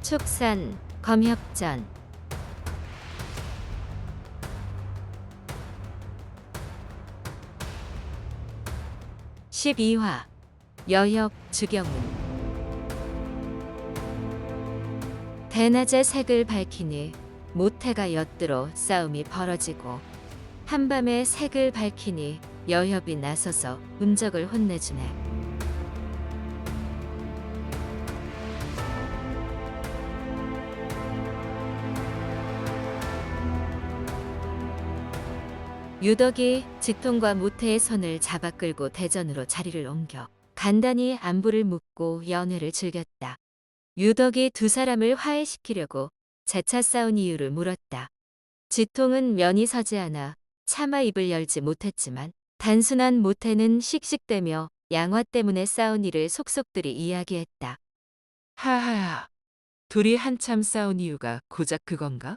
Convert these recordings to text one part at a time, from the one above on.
축산, 검협전. 12화 여협 주경운. 대낮에 색을 밝히니 모태가 엿들어 싸움이 벌어지고, 한밤에 색을 밝히니 여협이 나서서 음적을 혼내주네. 유덕이 직통과 모태의 손을 잡아 끌고 대전으로 자리를 옮겨 간단히 안부를 묻고 연회를 즐겼다. 유덕이 두 사람을 화해시키려고 재차 싸운 이유를 물었다. 직통은 면이 서지 않아 차마 입을 열지 못했지만, 단순한 모태는 씩씩대며 양화 때문에 싸운 일을 속속들이 이야기했다. 하하하. 둘이 한참 싸운 이유가 고작 그건가?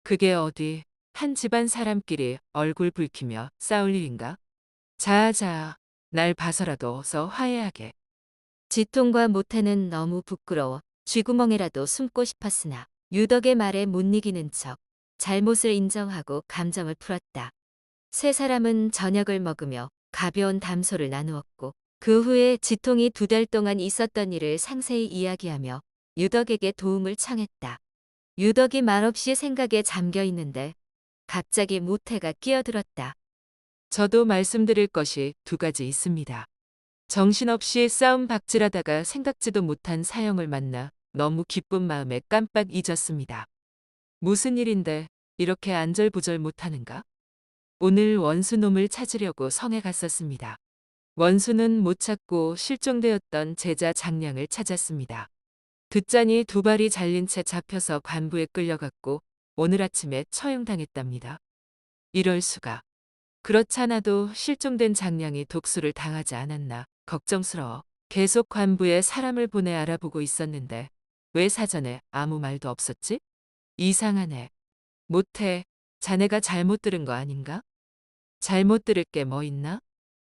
그게 어디 한 집안 사람끼리 얼굴 붉히며 싸울 일인가? 자아자아, 날 봐서라도 어서 화해하게. 지통과 모태는 너무 부끄러워 쥐구멍에라도 숨고 싶었으나, 유덕의 말에 못 이기는 척 잘못을 인정하고 감정을 풀었다. 세 사람은 저녁을 먹으며 가벼운 담소를 나누었고, 그 후에 지통이 2달 동안 있었던 일을 상세히 이야기하며 유덕에게 도움을 청했다. 유덕이 말없이 생각에 잠겨 있는데 갑자기 모태가 끼어들었다. 저도 말씀드릴 것이 두 가지 있습니다. 정신없이 싸움 박질하다가 생각지도 못한 사형을 만나 너무 기쁜 마음에 깜빡 잊었습니다. 무슨 일인데 이렇게 안절부절 못하는가? 오늘 원수놈을 찾으려고 성에 갔었습니다. 원수는 못 찾고 실종되었던 제자 장량을 찾았습니다. 듣자니 두 발이 잘린 채 잡혀서 관부에 끌려갔고 오늘 아침에 처형당했답니다. 이럴 수가. 그렇잖아도 실종된 장량이 독수를 당하지 않았나 걱정스러워 계속 관부에 사람을 보내 알아보고 있었는데 왜 사전에 아무 말도 없었지? 이상하네. 못해. 자네가 잘못 들은 거 아닌가? 잘못 들을 게 뭐 있나?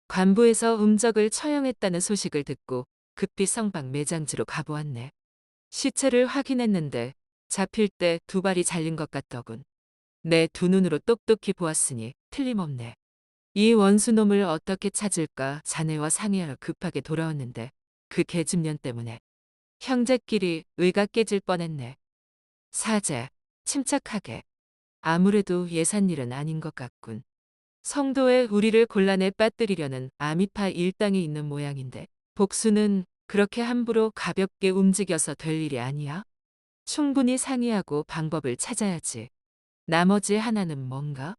관부에서 음적을 처형했다는 소식을 듣고 급히 성방 매장지로 가보았네. 시체를 확인했는데 잡힐 때 두 발이 잘린 것 같더군. 내 두 눈으로 똑똑히 보았으니 틀림없네. 이 원수놈을 어떻게 찾을까 자네와 상의하러 급하게 돌아왔는데 그 계집년 때문에 형제끼리 의가 깨질 뻔했네. 사제, 침착하게. 아무래도 예산일은 아닌 것 같군. 성도의 우리를 곤란에 빠뜨리려는 아미파 일당이 있는 모양인데 복수는 그렇게 함부로 가볍게 움직여서 될 일이 아니야. 충분히 상의하고 방법을 찾아야지. 나머지 하나는 뭔가?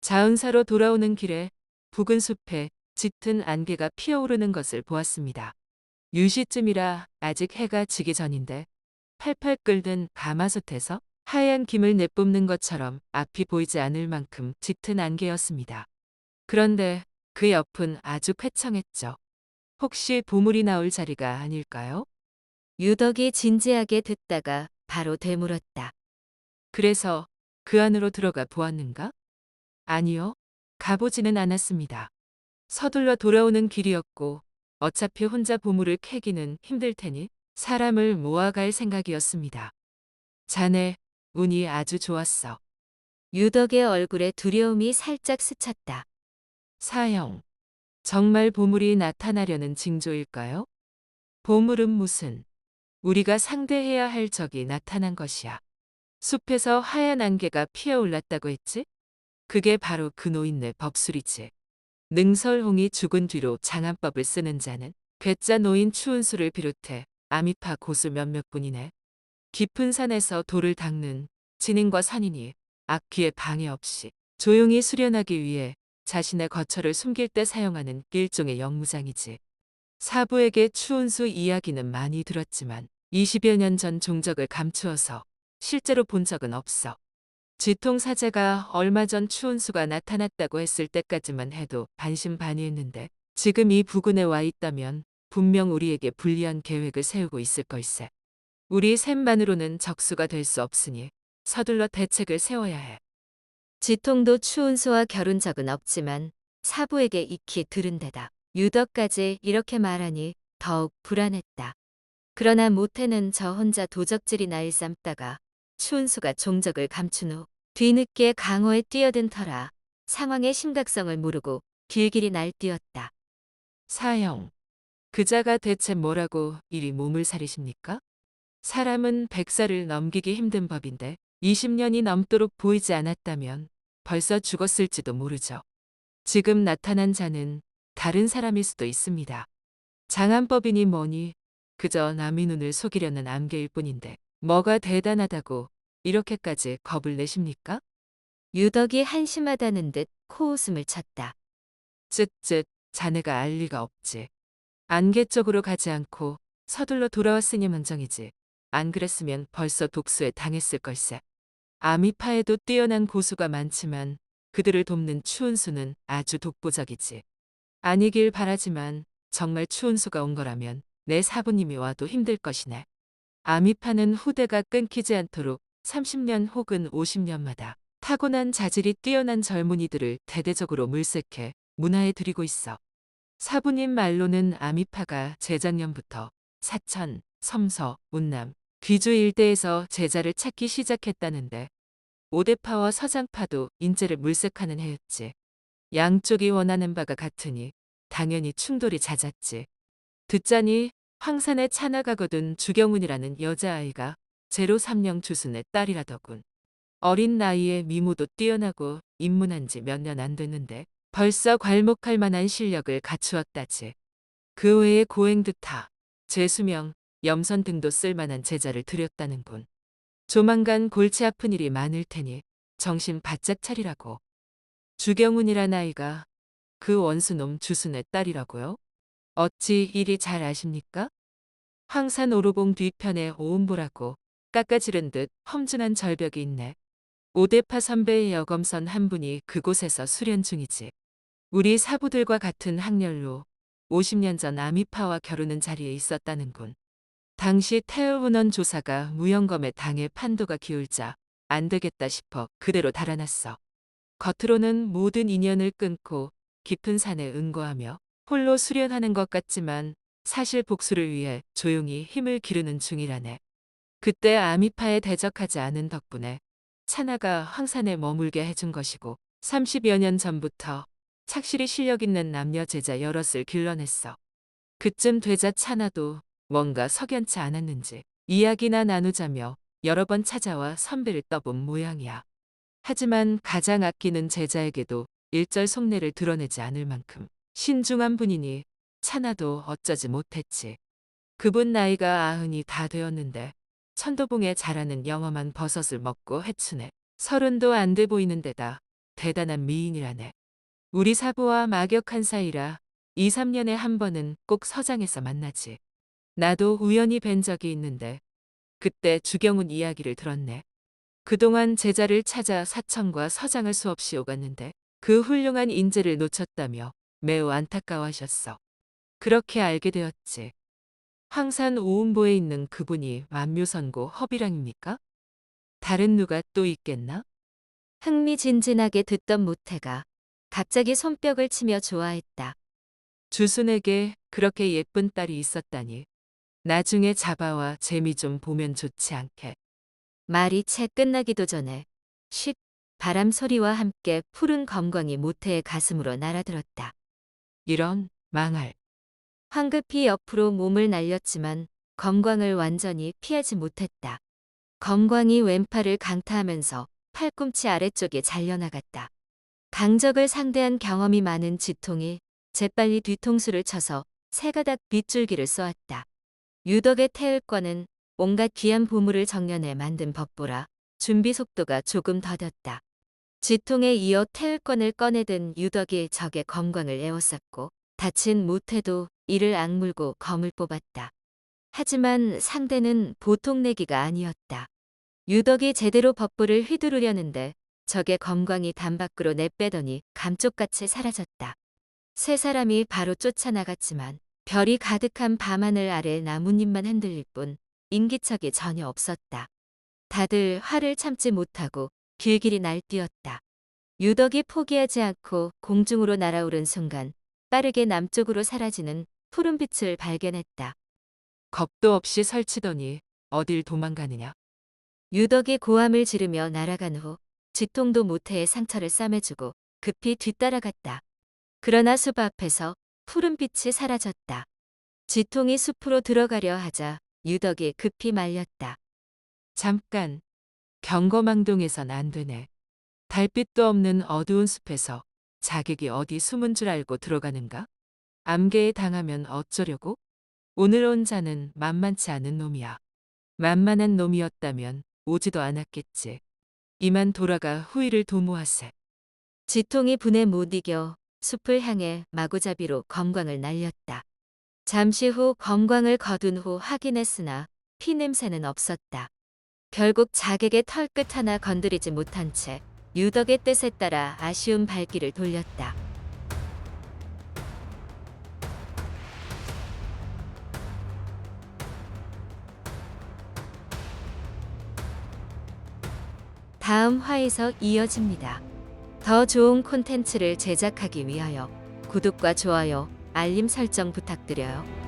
자은사로 돌아오는 길에 붉은 숲에 짙은 안개가 피어오르는 것을 보았습니다. 유시쯤이라 아직 해가 지기 전인데 팔팔 끓는 가마솥에서 하얀 김을 내뿜는 것처럼 앞이 보이지 않을 만큼 짙은 안개였습니다. 그런데 그 옆은 아주 쾌청했죠. 혹시 보물이 나올 자리가 아닐까요? 유덕이 진지하게 듣다가 바로 되물었다. 그래서 그 안으로 들어가 보았는가? 아니요. 가보지는 않았습니다. 서둘러 돌아오는 길이었고 어차피 혼자 보물을 캐기는 힘들 테니 사람을 모아갈 생각이었습니다. 자네, 운이 아주 좋았어. 유덕의 얼굴에 두려움이 살짝 스쳤다. 사형. 정말 보물이 나타나려는 징조일까요? 보물은 무슨? 우리가 상대해야 할 적이 나타난 것이야. 숲에서 하얀 안개가 피어올랐다고 했지? 그게 바로 그 노인네 법술이지. 능설홍이 죽은 뒤로 장안법을 쓰는 자는 괴짜 노인 추운수를 비롯해 아미파 고수 몇몇 분이네. 깊은 산에서 돌을 닦는 진인과 산인이 악귀에 방해 없이 조용히 수련하기 위해 자신의 거처를 숨길 때 사용하는 일종의 영무장이지. 사부에게 추운수 이야기는 많이 들었지만 20여 년 전 종적을 감추어서 실제로 본 적은 없어. 지통사제가 얼마 전 추운수가 나타났다고 했을 때까지만 해도 반신반의했는데 지금 이 부근에 와 있다면 분명 우리에게 불리한 계획을 세우고 있을 걸세. 우리 셋만으로는 적수가 될 수 없으니 서둘러 대책을 세워야 해. 지통도 추운수와 겨룬 적은 없지만 사부에게 익히 들은 데다 유덕까지 이렇게 말하니 더욱 불안했다. 그러나 모태는 저 혼자 도적질이나 일삼다가 추운수가 종적을 감춘 후 뒤늦게 강호에 뛰어든 터라 상황의 심각성을 모르고 길길이 날뛰었다. 사형. 그자가 대체 뭐라고 이리 몸을 사리십니까? 사람은 100살을 넘기기 힘든 법인데 20년이 넘도록 보이지 않았다면 벌써 죽었을지도 모르죠. 지금 나타난 자는 다른 사람일 수도 있습니다. 장안법이니 뭐니 그저 남의 눈을 속이려는 안개일 뿐인데 뭐가 대단하다고 이렇게까지 겁을 내십니까? 유덕이 한심하다는 듯 코웃음을 쳤다. 쯧쯧 자네가 알 리가 없지. 안개 쪽으로 가지 않고 서둘러 돌아왔으니 먼정이지. 안 그랬으면 벌써 독수에 당했을 걸세. 아미파에도 뛰어난 고수가 많지만 그들을 돕는 추운수는 아주 독보적이지. 아니길 바라지만 정말 추운수가 온 거라면 내 사부님이 와도 힘들 것이네. 아미파는 후대가 끊기지 않도록 30년 혹은 50년마다 타고난 자질이 뛰어난 젊은이들을 대대적으로 물색해 문화에 들이고 있어. 사부님 말로는 아미파가 재작년부터 사천, 섬서, 운남, 귀주 일대에서 제자를 찾기 시작했다는데 오대파와 서장파도 인재를 물색하는 해였지. 양쪽이 원하는 바가 같으니 당연히 충돌이 잦았지. 듣자니 황산에 차나가거든 주경훈이라는 여자아이가 제로 삼령 주순의 딸이라더군. 어린 나이에 미모도 뛰어나고 입문한 지 몇 년 안 됐는데 벌써 괄목할 만한 실력을 갖추었다지. 그 외에 고행드타, 재수명, 염선 등도 쓸만한 제자를 들였다는군. 조만간 골치 아픈 일이 많을 테니 정신 바짝 차리라고. 주경훈이란 아이가 그 원수놈 주순의 딸이라고요? 어찌 이리 잘 아십니까? 황산 오로봉 뒤편에 오음보라고 깎아지른 듯 험준한 절벽이 있네. 오대파 선배의 여검선 한 분이 그곳에서 수련 중이지. 우리 사부들과 같은 학렬로 50년 전 아미파와 겨루는 자리에 있었다는군. 당시 태울운원 조사가 무영검의 당에 판도가 기울자 안 되겠다 싶어 그대로 달아났어. 겉으로는 모든 인연을 끊고 깊은 산에 응거하며 홀로 수련하는 것 같지만 사실 복수를 위해 조용히 힘을 기르는 중이라네. 그때 아미파에 대적하지 않은 덕분에 차나가 황산에 머물게 해준 것이고 30여 년 전부터 착실히 실력 있는 남녀 제자 여럿을 길러냈어. 그쯤 되자 차나도 뭔가 석연치 않았는지 이야기나 나누자며 여러 번 찾아와 선배를 떠본 모양이야. 하지만 가장 아끼는 제자에게도 일절 속내를 드러내지 않을 만큼 신중한 분이니 차나도 어쩌지 못했지. 그분 나이가 90이 다 되었는데 천도봉에 자라는 영험한 버섯을 먹고 해춘에 30도 안 돼 보이는 데다 대단한 미인이라네. 우리 사부와 막역한 사이라 2, 3년에 한 번은 꼭 서장에서 만나지. 나도 우연히 뵌 적이 있는데 그때 주경훈 이야기를 들었네. 그동안 제자를 찾아 사천과 서장을 수없이 오갔는데 그 훌륭한 인재를 놓쳤다며 매우 안타까워하셨어. 그렇게 알게 되었지. 황산 오음보에 있는 그분이 만묘선고 허비랑입니까? 다른 누가 또 있겠나? 흥미진진하게 듣던 모태가 갑자기 손뼉을 치며 좋아했다. 주순에게 그렇게 예쁜 딸이 있었다니. 나중에 잡아와 재미 좀 보면 좋지 않게. 말이 채 끝나기도 전에 쉿 바람 소리와 함께 푸른 검광이 모태의 가슴으로 날아들었다. 이런 망할. 황급히 옆으로 몸을 날렸지만 검광을 완전히 피하지 못했다. 검광이 왼팔을 강타하면서 팔꿈치 아래쪽에 잘려나갔다. 강적을 상대한 경험이 많은 지통이 재빨리 뒤통수를 쳐서 세 가닥 빗줄기를 쏘았다. 유덕의 태을권은 온갖 귀한 보물을 정련해 만든 법보라 준비 속도가 조금 더뎠다. 지통에 이어 태을권을 꺼내든 유덕이 적의 검광을 에워쌌고 다친 모태도 이를 악물고 검을 뽑았다. 하지만 상대는 보통 내기가 아니었다. 유덕이 제대로 법보를 휘두르려는데 적의 검광이 담 밖으로 내빼더니 감쪽같이 사라졌다. 세 사람이 바로 쫓아나갔지만 별이 가득한 밤하늘 아래 나뭇잎만 흔들릴 뿐 인기척이 전혀 없었다. 다들 화를 참지 못하고 길길이 날뛰었다. 유덕이 포기하지 않고 공중으로 날아오른 순간 빠르게 남쪽으로 사라지는 푸른 빛을 발견했다. 겁도 없이 설치더니 어딜 도망가느냐. 유덕이 고함을 지르며 날아간 후 지통도 모태의 상처를 싸매주고 급히 뒤따라갔다. 그러나 숲 앞에서 푸른 빛이 사라졌다. 지통이 숲으로 들어가려 하자 유덕이 급히 말렸다. 잠깐, 경거망동해선 안 되네. 달빛도 없는 어두운 숲에서 자객이 어디 숨은 줄 알고 들어가는가? 암개에 당하면 어쩌려고? 오늘 온 자는 만만치 않은 놈이야. 만만한 놈이었다면 오지도 않았겠지. 이만 돌아가 후일을 도모하세. 지통이 분에 못 이겨 숲을 향해 마구잡이로 검광을 날렸다. 잠시 후 검광을 거둔 후 확인했으나 피 냄새는 없었다. 결국 자객의 털끝 하나 건드리지 못한 채 유덕의 뜻에 따라 아쉬운 발길을 돌렸다. 다음 화에서 이어집니다. 더 좋은 콘텐츠를 제작하기 위하여 구독과 좋아요, 알림 설정 부탁드려요.